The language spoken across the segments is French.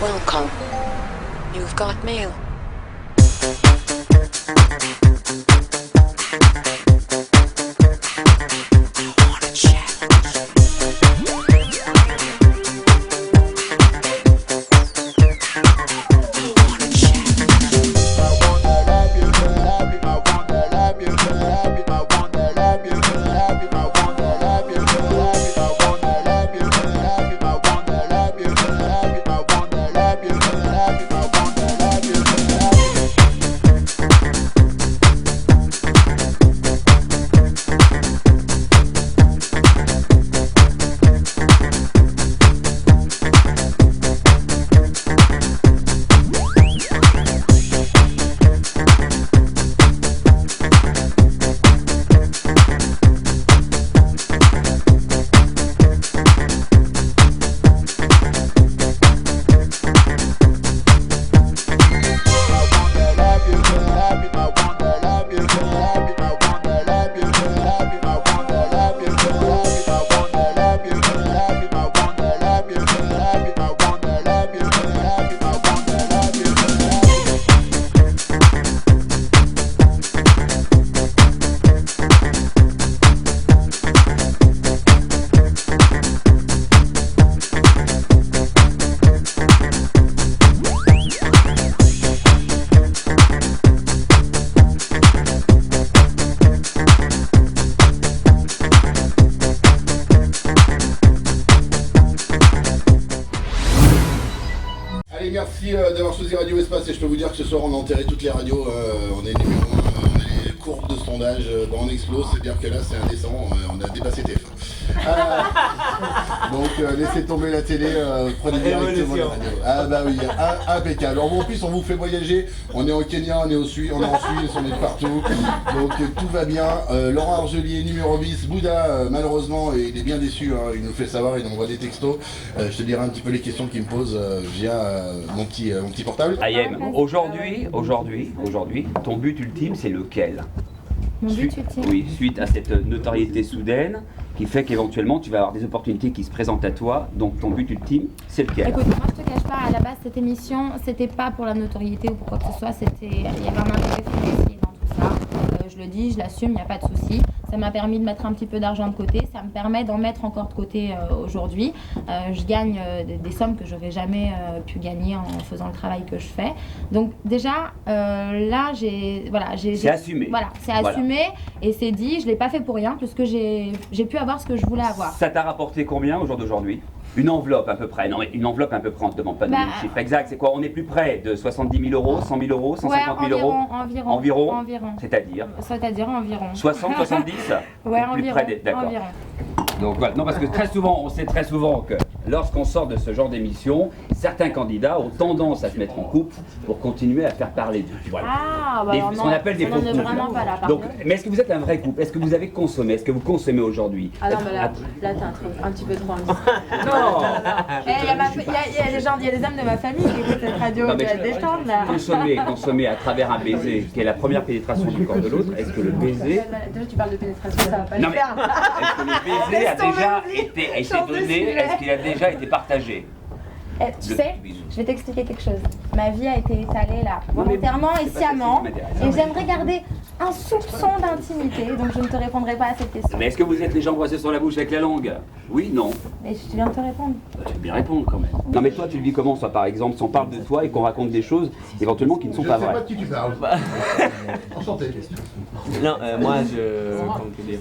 Welcome. You've got mail. Allez, merci d'avoir choisi Radio Espace et je peux vous dire que ce soir on a enterré toutes les radios, on est numéro 1, on a les courbes de sondage, on explose, c'est-à-dire que là c'est indécent, on a dépassé TF1. Donc laissez tomber la télé, prenez directement la radio. Ah bah oui, impeccable. Alors bon, en plus on vous fait voyager, on est en Kenya, on est en Suisse, on est partout, donc tout va bien. Laurent Argelier, numéro 10, Bouddha, malheureusement il est bien déçu, hein, il nous fait savoir, il nous envoie des textos. Je te dirai un petit peu les questions qu'il me pose via mon petit portable. Ayem, aujourd'hui, ton but ultime c'est lequel? Mon but ultime. Oui, suite à cette notoriété soudaine qui fait qu'éventuellement tu vas avoir des opportunités qui se présentent à toi, donc ton but ultime c'est lequel? Écoute, moi je te cache pas, à la base cette émission c'était pas pour la notoriété ou pour quoi que ce soit, il y avait un intérêt financier dans tout ça. Je le dis, je l'assume, il n'y a pas de souci. Ça m'a permis de mettre un petit peu d'argent de côté, ça me permet d'en mettre encore de côté aujourd'hui. Je gagne des sommes que j'aurais jamais pu gagner en faisant le travail que je fais. Donc déjà, là, c'est assumé. Voilà, c'est assumé et c'est dit, je l'ai pas fait pour rien puisque j'ai pu avoir ce que je voulais avoir. Ça t'a rapporté combien au jour d'aujourd'hui? Une enveloppe à peu près, non mais une enveloppe à peu près, on ne te demande pas de le chiffre exact, c'est quoi? On est plus près de 70 000 euros, 100 000 euros, 150 000 euros? Environ. C'est-à-dire environ. 60, 70? Ouais, plus environ. Près d'accord. Donc voilà, non parce que on sait très souvent que lorsqu'on sort de ce genre d'émission, certains candidats ont tendance à se mettre en couple pour continuer à faire parler d'eux. Voilà. Ah, bah ce qu'on appelle des faux couples. Vraiment pas là, Donc, mais est-ce que vous êtes un vrai couple? Est-ce que vous avez consommé? Est-ce que vous consommez aujourd'hui? Ah non, mais là t'es un petit peu trop indiscret. Non. Il y a des hommes de ma famille qui écoutent cette radio, qui va détendre là. Consommer à travers un baiser, qui est la première pénétration du corps de l'autre, est-ce que le baiser... Déjà tu parles de pénétration, ça va pas le faire. Est-ce que le baiser a déjà été donné? Est-ce qu'il a déjà été partagé? Tu sais, je vais t'expliquer quelque chose. Ma vie a été étalée là, volontairement et sciemment, et j'aimerais garder un soupçon d'intimité, donc je ne te répondrai pas à cette question. Mais est-ce que vous êtes les jambes croisées sur la bouche avec la langue? Oui, non. Mais je viens de te répondre. Tu veux bien répondre quand même. Non mais toi tu le vis comment ça par exemple, si on parle de toi et qu'on raconte des choses éventuellement qui ne sont pas vraies? Je sais pas de qui tu parles. Enchanté. Non, moi, comment te dire,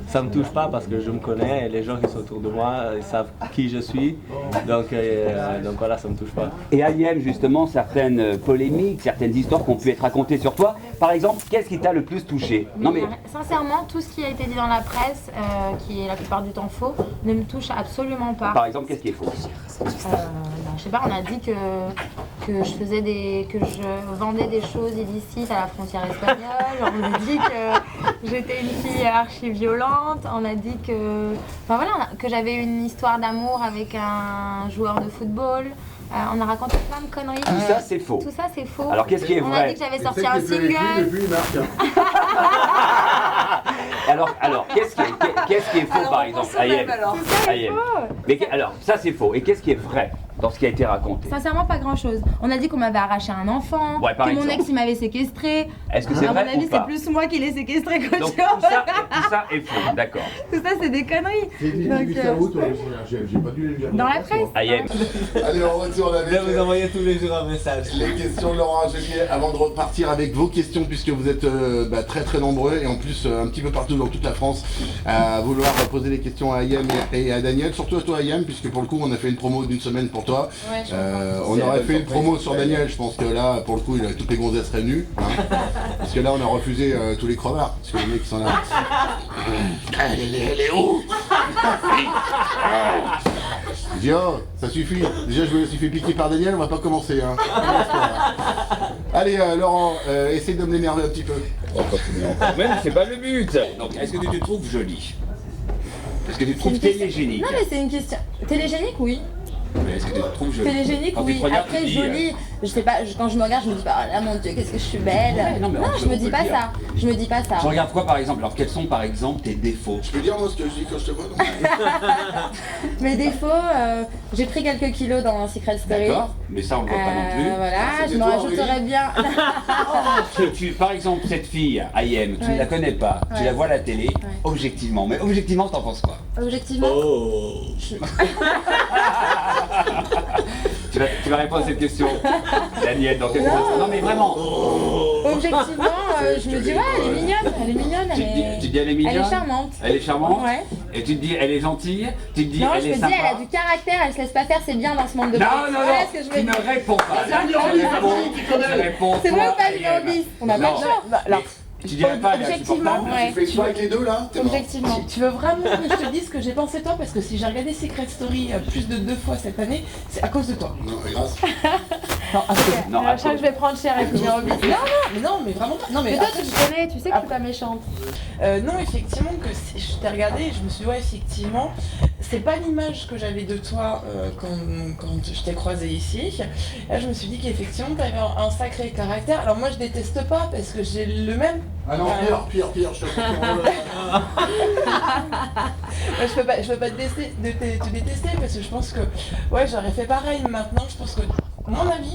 ça me touche pas parce que je me connais et les gens qui sont autour de moi, ils savent qui je suis. Donc voilà, ça me touche pas. Et Ayem, justement, certaines polémiques, certaines histoires qui ont pu être racontées sur toi. Par exemple, qu'est-ce qui t'a le plus touché? Non mais sincèrement, tout ce qui a été dit dans la presse, qui est la plupart du temps faux, ne me touche absolument pas. Par exemple, qu'est-ce qui est faux? Je sais pas, on a dit que je vendais des choses illicites à la frontière espagnole, on a dit que j'étais une fille archi violente, on a dit que j'avais une histoire d'amour avec un joueur de football. On a raconté plein de conneries. Tout ça c'est faux. Tout ça c'est faux. Alors qu'est-ce qui est vrai? On a dit que j'avais sorti un single. Alors qu'est-ce qui est faux par exemple? Ayem. Mais alors ça c'est faux. Et qu'est-ce qui est vrai? dans ce qui a été raconté? Sincèrement, pas grand-chose. On a dit qu'on m'avait arraché un enfant, Ouais, par que mon exemple. ex il m'avait séquestré. Est-ce que c'est vrai À mon avis, ou pas? c'est plus moi qui l'ai séquestré que Donc toi. tout ça est faux, d'accord. Tout ça, c'est des conneries. C'est dit Donc, début de où, toi? J'ai pas dû les lire. Dans la presse. Ayem. Allez, on retourne Je avec vais vous envoyer tous les jours un message. les questions de Laurent Angelier avant de repartir avec vos questions, puisque vous êtes très très nombreux et en plus un petit peu partout dans toute la France à vouloir poser des questions à Ayem et à Daniel, surtout à toi Ayem, puisque pour le coup on a fait une promo d'une semaine pour toi. Ouais, On aurait fait une promo sur Daniel, je pense que là pour le coup il a toutes les gonzesses réunies, hein, parce que là on a refusé tous les crevards, parce que les mecs sont là. Elle est où? Je dis oh, ça suffit, déjà je me suis fait piquer par Daniel, on va pas commencer hein. Allez Laurent, essaye de me l'énerver un petit peu. Même c'est pas le but. Donc est-ce que tu te trouves jolie? Est-ce que tu te trouves télégénique? Non, mais c'est une question. Télégénique, oui. Mais est-ce que tu te trouves jolie? Télégénique, Quand tu oui. te regardes, Après, tu dis, jolie, je sais pas, quand je me regarde, je me dis pas, oh là mon Dieu, qu'est-ce que je suis belle. Ouais, non, mais on je peut me dis le pas dire. ça. Je me dis pas ça. Tu regardes quoi par exemple? Alors quels sont par exemple tes défauts? Je peux dire moi ce que je dis quand je te vois. Mes défauts, j'ai pris quelques kilos dans Secret Story. D'accord, mais ça on ne voit pas non plus. Voilà, c'était je me toi, rajouterais bien. Par exemple, cette fille, Ayem, tu ne Ouais. la connais pas, tu Ouais. la vois à la télé, objectivement. Mais objectivement, t'en penses quoi? Objectivement. Oh. Tu vas répondre à cette question, Daniel, dans quelques instants. Non mais vraiment, Objectivement, je me dis, ouais, elle est mignonne, elle est mignonne, tu te dis elle est mignonne, elle est charmante. elle est charmante, Ouais. et tu te dis elle est gentille, tu te dis Non, elle je est me dis, sympa. elle a du caractère, elle se laisse pas faire, c'est bien dans ce monde de Non, filles. non, Voilà non, ce que je tu veux ne dire. réponds pas. Tu réponds C'est toi, moi pas Ayem. numéro 10, on n'a pas le choix. Mais tu dirais pas, elle est Objectivement, insupportable. ouais. Tu fais quoi avec les deux là? T'es mort. Objectivement. Tu veux vraiment que je te dise ce que j'ai pensé de toi? Parce que si j'ai regardé Secret Story plus de 2 fois cette année, c'est à cause de toi. Non, grâce. Non, à cause. Non, Je sens que je vais prendre cher avec numéro 10. Non, mais vraiment pas. Non, mais Mais toi, après, tu te connais, tu sais que je suis pas méchante. non, effectivement, que si je t'ai regardé et je me suis dit, ouais, effectivement, c'est pas l'image que j'avais de toi quand je t'ai croisé ici. Là, je me suis dit qu'effectivement, t'avais un sacré caractère. Alors, moi, je déteste pas parce que j'ai le même. Ah non, pire, je te comprends. Je peux pas te détester parce que je pense que ouais j'aurais fait pareil. Maintenant je pense que mon avis,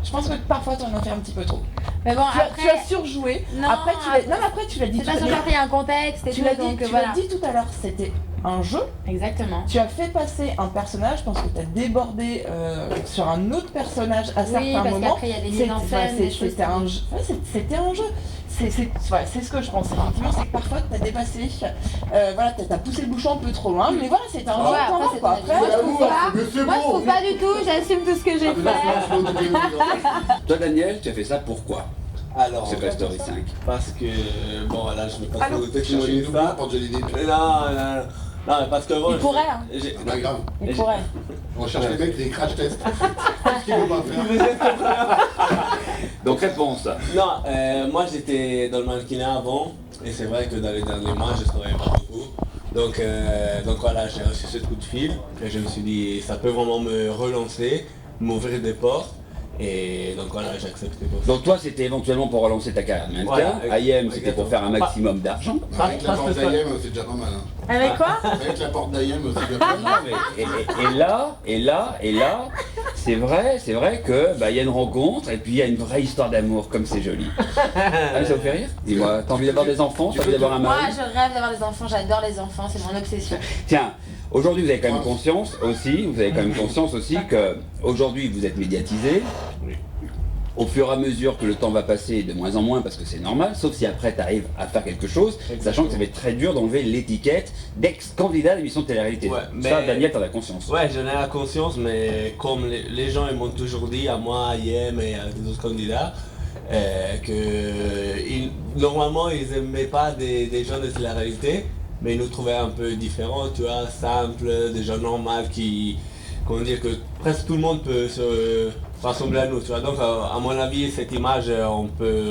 je pense que parfois tu en as fait un petit peu trop. Mais bon, Tu as après, surjoué. Non, Après tu l'as dit. c'est pas tout à sûr l'heure. qu'il y a un contexte et Tu tout, l'as dit, donc tu voilà. l'as dit tout à l'heure, c'était un jeu. Exactement. Tu as fait passer un personnage, je pense que tu as débordé sur un autre personnage à Oui, certains parce moments. qu'après, il y a des mises en scène, des choses C'était un jeu. Ouais, c'était un jeu. C'est ce que je pense. Effectivement, c'est que parfois tu as dépassé. Voilà, tu as poussé le bouchon un peu trop loin. Mais voilà, c'était un jeu. Ouais, quand après, même, c'est quoi. ton Après, avis. je trouve pas. Mais c'est Moi, je bon. trouve pas du tout, j'assume tout ce que j'ai fait. Toi Daniel, tu as fait ça pourquoi? Alors, C'est pas Story 5. parce que, bon, là, je vais pas trop te Tu m'as chercher dit ça. pour Johnny Depp. Non, mais parce que bon, Il pourrait, hein. C'est pas grave. Il pourrait. On cherche les mecs des crash tests. Ce qu'ils vont pas faire. Donc réponse. Non, moi j'étais dans le mannequinat avant, et c'est vrai que dans les derniers mois, je travaillais pas beaucoup. Donc voilà, j'ai reçu ce coup de fil, et je me suis dit, ça peut vraiment me relancer, m'ouvrir des portes, et donc voilà, j'ai accepté pour ça. Donc toi c'était éventuellement pour relancer ta carrière mannequin, Voilà, Ayem c'était pour faire un maximum d'argent. Avec la porte d'Ayem, c'est déjà pas mal. hein. Avec quoi? Avec la porte d'Ayem, c'est déjà pas mal. Et là, c'est vrai que il y a une rencontre et puis il y a une vraie histoire d'amour comme c'est joli. Ah, ça vous fait rire? Dis-moi, t'as envie d'avoir des enfants, t'as envie d'avoir un Moi, mari? je rêve d'avoir des enfants, j'adore les enfants, c'est mon obsession. Tiens, aujourd'hui vous avez quand même conscience aussi, que aujourd'hui vous êtes médiatisé. Au fur et à mesure que le temps va passer, de moins en moins, parce que c'est normal, sauf si après tu arrives à faire quelque chose, sachant que ça va être très dur d'enlever l'étiquette d'ex-candidat à l'émission de télé-réalité. Ouais, Ça, mais- Daniel, t'en as conscience. Ouais, j'en ai la conscience, mais comme les gens ils m'ont toujours dit, à moi, à Yem et à des autres candidats, normalement ils n'aimaient pas des gens de télé-réalité, mais ils nous trouvaient un peu différents, tu vois, simples, des gens normaux comment dire, que presque tout le monde peut se rassembler à nous, tu vois. Donc à mon avis, cette image, on peut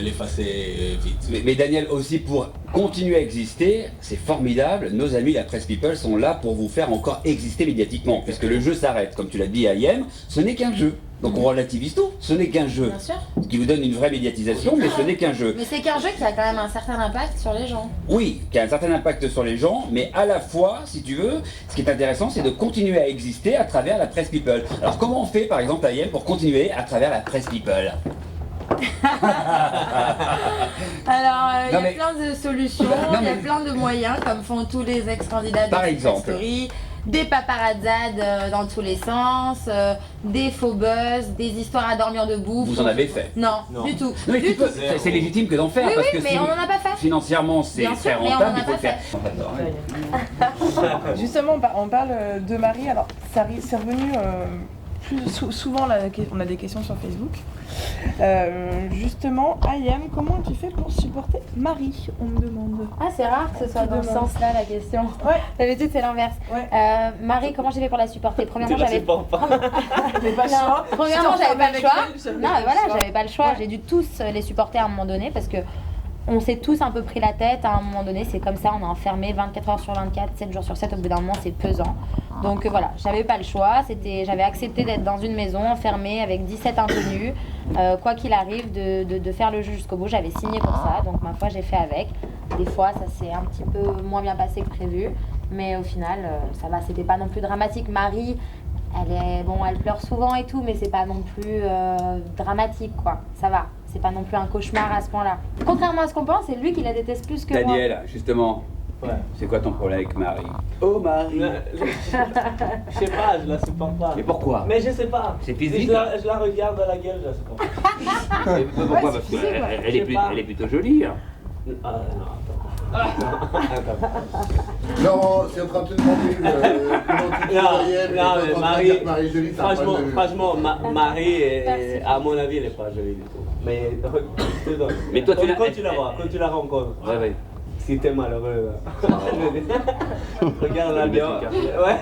l'effacer vite. Mais Daniel, aussi pour continuez à exister, c'est formidable. Nos amis la Presse People sont là pour vous faire encore exister médiatiquement, puisque le jeu s'arrête. Comme tu l'as dit à IM, ce n'est qu'un jeu. Donc on relativise tout, ce n'est qu'un jeu. Bien sûr. Ce qui vous donne une vraie médiatisation, mais ce n'est qu'un jeu. Mais c'est qu'un jeu qui a quand même un certain impact sur les gens. Oui, qui a un certain impact sur les gens, mais à la fois, si tu veux, ce qui est intéressant, c'est de continuer à exister à travers la Presse People. Alors comment on fait, par exemple, à IM, pour continuer à travers la Presse People? Alors, il y a mais- plein de solutions, il y a plein de moyens, comme font tous les ex-candidats de Par Secret exemple. Story, des paparazzades dans tous les sens, des faux buzz, des histoires à dormir debout. Vous en avez fait? Non, Non. du tout. Non, mais Du tu peux, tout. c'est légitime que d'en faire, Oui, parce oui, que mais si- on n'en a pas fait. financièrement c'est Bien sûr, très mais on en rentable, a il faut pas le faire. Justement, on parle de Marie. Alors, c'est revenu souvent, on a des questions sur Facebook. Justement, Ayem, comment tu fais pour supporter Marie, on me demande. Ah, c'est rare que ce soit dans ce sens-là la question. Ouais. D'habitude, c'est l'inverse. Ouais. Marie, comment j'ai fait pour la supporter? Premièrement, Tu la j'avais. supportes pas. Mais pas le choix. Premièrement, j'avais pas le choix. Non, mais voilà, j'avais j'avais pas le choix. J'ai dû tous les supporter à un moment donné parce que on s'est tous un peu pris la tête à un moment donné. C'est comme ça, on est enfermé 24 heures sur 24, 7 jours sur 7. Au bout d'un moment, c'est pesant. Donc voilà, j'avais pas le choix. J'avais accepté d'être dans une maison enfermée avec 17 inconnus. Quoi qu'il arrive, de faire le jeu jusqu'au bout. J'avais signé pour ça, donc ma foi, j'ai fait avec. Des fois, ça s'est un petit peu moins bien passé que prévu. Mais au final, ça va, c'était pas non plus dramatique. Marie, elle pleure souvent et tout, mais c'est pas non plus dramatique, quoi. Ça va, c'est pas non plus un cauchemar à ce point-là. Contrairement à ce qu'on pense, c'est lui qui la déteste plus que moi. Daniel, justement, Ouais. c'est quoi ton problème avec Marie? Oh Marie. Je sais pas, je la supporte pas. Mais pourquoi? Mais je sais pas. C'est physique, Je la regarde à la gueule, je la supporte pas. Mais pourquoi? Ouais, Parce c'est physique, qu'elle ouais. elle est, Je sais pas. elle est plutôt jolie. Hein. Ah non, attends. Laurent, c'est en train de te demander comment tu te Non, Ayem, non, et t'es en mais train de dire que Marie Jolie, c'est un franchement, problème de- franchement, Marie, Merci. à mon avis, elle est pas jolie du tout. Mais je te donne. Mais toi, tu l'as- quand tu la vois, quand tu la rencontres, Ouais, ouais. si t'es malheureux, regarde-la bien. Ouais.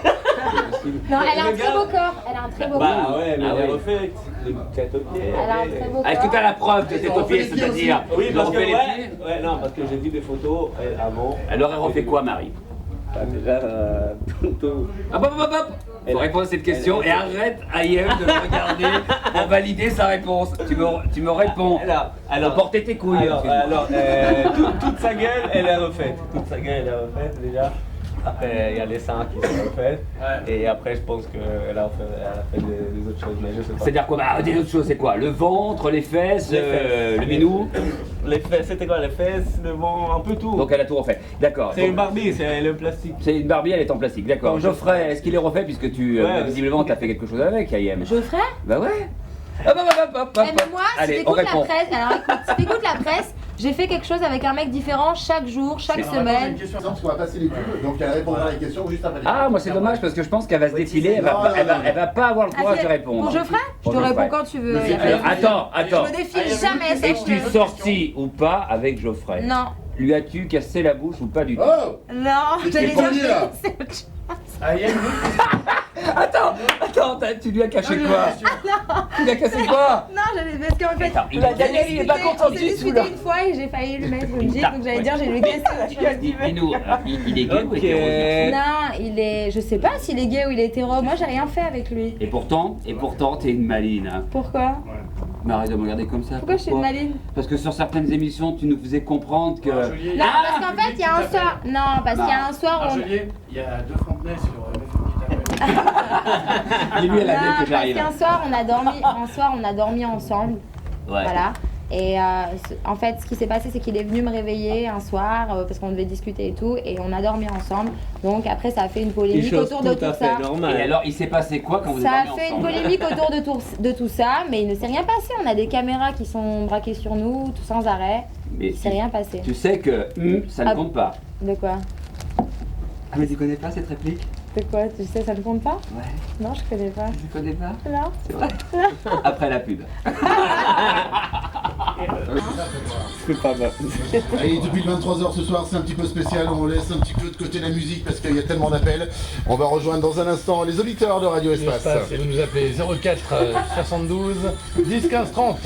Non, elle a un très Regarde. beau corps. Elle a un très beau Bah corps. ouais, mais Ah elle est oui. refaite, les têtes aux pieds. Elle a un très beau Ah, est-ce que corps. t'as la preuve de tes on fait pieds, les pieds c'est-à-dire? Oui, ils parce ont que fait les pieds ouais, non, parce que j'ai vu des photos avant. Elle aurait refait quoi, Marie? Bah, déjà, tout. Hop, hop, hop, hop. Faut répondre à cette question et arrête, Ayem, de me regarder pour valider sa réponse. Tu me réponds. Alors, Faut porter tes couilles. Alors, toute sa gueule, elle est refaite. Toute sa gueule, elle est refaite déjà. Après, il y a les seins qui sont refaits. Et après, je pense qu'elle a fait des autres choses, mais je sais pas. C'est-à-dire quoi? Bah, des autres choses, c'est quoi? Le ventre, les fesses, Les fesses. le minou? Les fesses, c'était quoi? Les fesses, le ventre, un peu tout. Donc elle a tout refait. D'accord. C'est Donc, une Barbie, c'est le plastique. c'est une Barbie, elle est en plastique. D'accord. Donc, Geoffrey, est-ce qu'il est refait puisque tu, Ouais, visiblement, t'as fait quelque chose avec, Ayem? Geoffrey? Bah ouais. Hop, hop, hop, hop, hop. Eh, mais moi, si Allez, on t'écoutes la répond. presse, alors écoute, si t'écoutes la presse, j'ai fait quelque chose avec un mec différent chaque jour, chaque Alors, attends, j'ai semaine. une question, parce qu'on va passer les pubs, donc elle répondra à la question juste après les pubs. Ah, moi c'est dommage parce que je pense qu'elle va se défiler, elle va, Non, pas, non, elle va, non. elle va pas avoir le Ah, courage c'est- de répondre. Pour Geoffrey? Je Pour te Geoffrey. réponds quand tu veux. Mais y a c'est- pas de- Attends, Je attends. me défile jamais, Es-tu sache-le. sorti ou pas avec Geoffrey? Non. Lui as-tu cassé la bouche ou pas du tout? Oh Non, C'est j'allais pas dire lié, là. c'est autre chose. Attends, tu lui as caché quoi? Tu lui as cassé quoi? Non, j'allais parce qu'en fait, Attends, il La Daniel, il est pas content on s'est du tout discuté là. une fois et j'ai failli lui mettre une gifle, donc j'allais Ouais. dire j'ai lui cassé la chose. Dis-nous, il est gay ou hétéro? Non, il est, je sais pas s'il est gay ou il est hétéro. Moi, j'ai rien fait avec lui. Et pourtant, t'es une maline. Hein. Pourquoi? Mais arrête de me regarder comme ça. Pourquoi je suis une maline? Parce que sur certaines émissions, tu nous faisais comprendre que. Non, parce qu'en fait, il y a un soir. Non, parce qu'il y a un soir où. Joliet, il y a deux Fontenay sur Dis-lui à la Non, que parce j'arrive. qu'un soir, on a dormi ensemble. Ouais. Voilà. Et en fait, ce qui s'est passé, c'est qu'il est venu me réveiller un soir parce qu'on devait discuter et tout, et on a dormi ensemble. Donc après, ça a fait une polémique autour de tout ça. Et alors, il s'est passé quoi quand vous Ça avez a dormi fait une ensemble? polémique autour de tout ça, mais il ne s'est rien passé. On a des caméras qui sont braquées sur nous, tout sans arrêt. Mais Il ne s'est rien passé. tu sais que ça ne Ah. compte pas. De quoi? Ah, mais tu connais pas cette réplique? De quoi? Tu sais, ça ne compte pas? Ouais, Non, je connais pas. je connais pas. Non. C'est vrai. Après la pub. C'est pas mal. Allez, depuis le 23h ce soir, c'est un petit peu spécial, on laisse un petit peu de côté la musique parce qu'il y a tellement d'appels. On va rejoindre dans un instant les auditeurs de Radio Espace. Et vous nous appelez 04 72 10 15 30.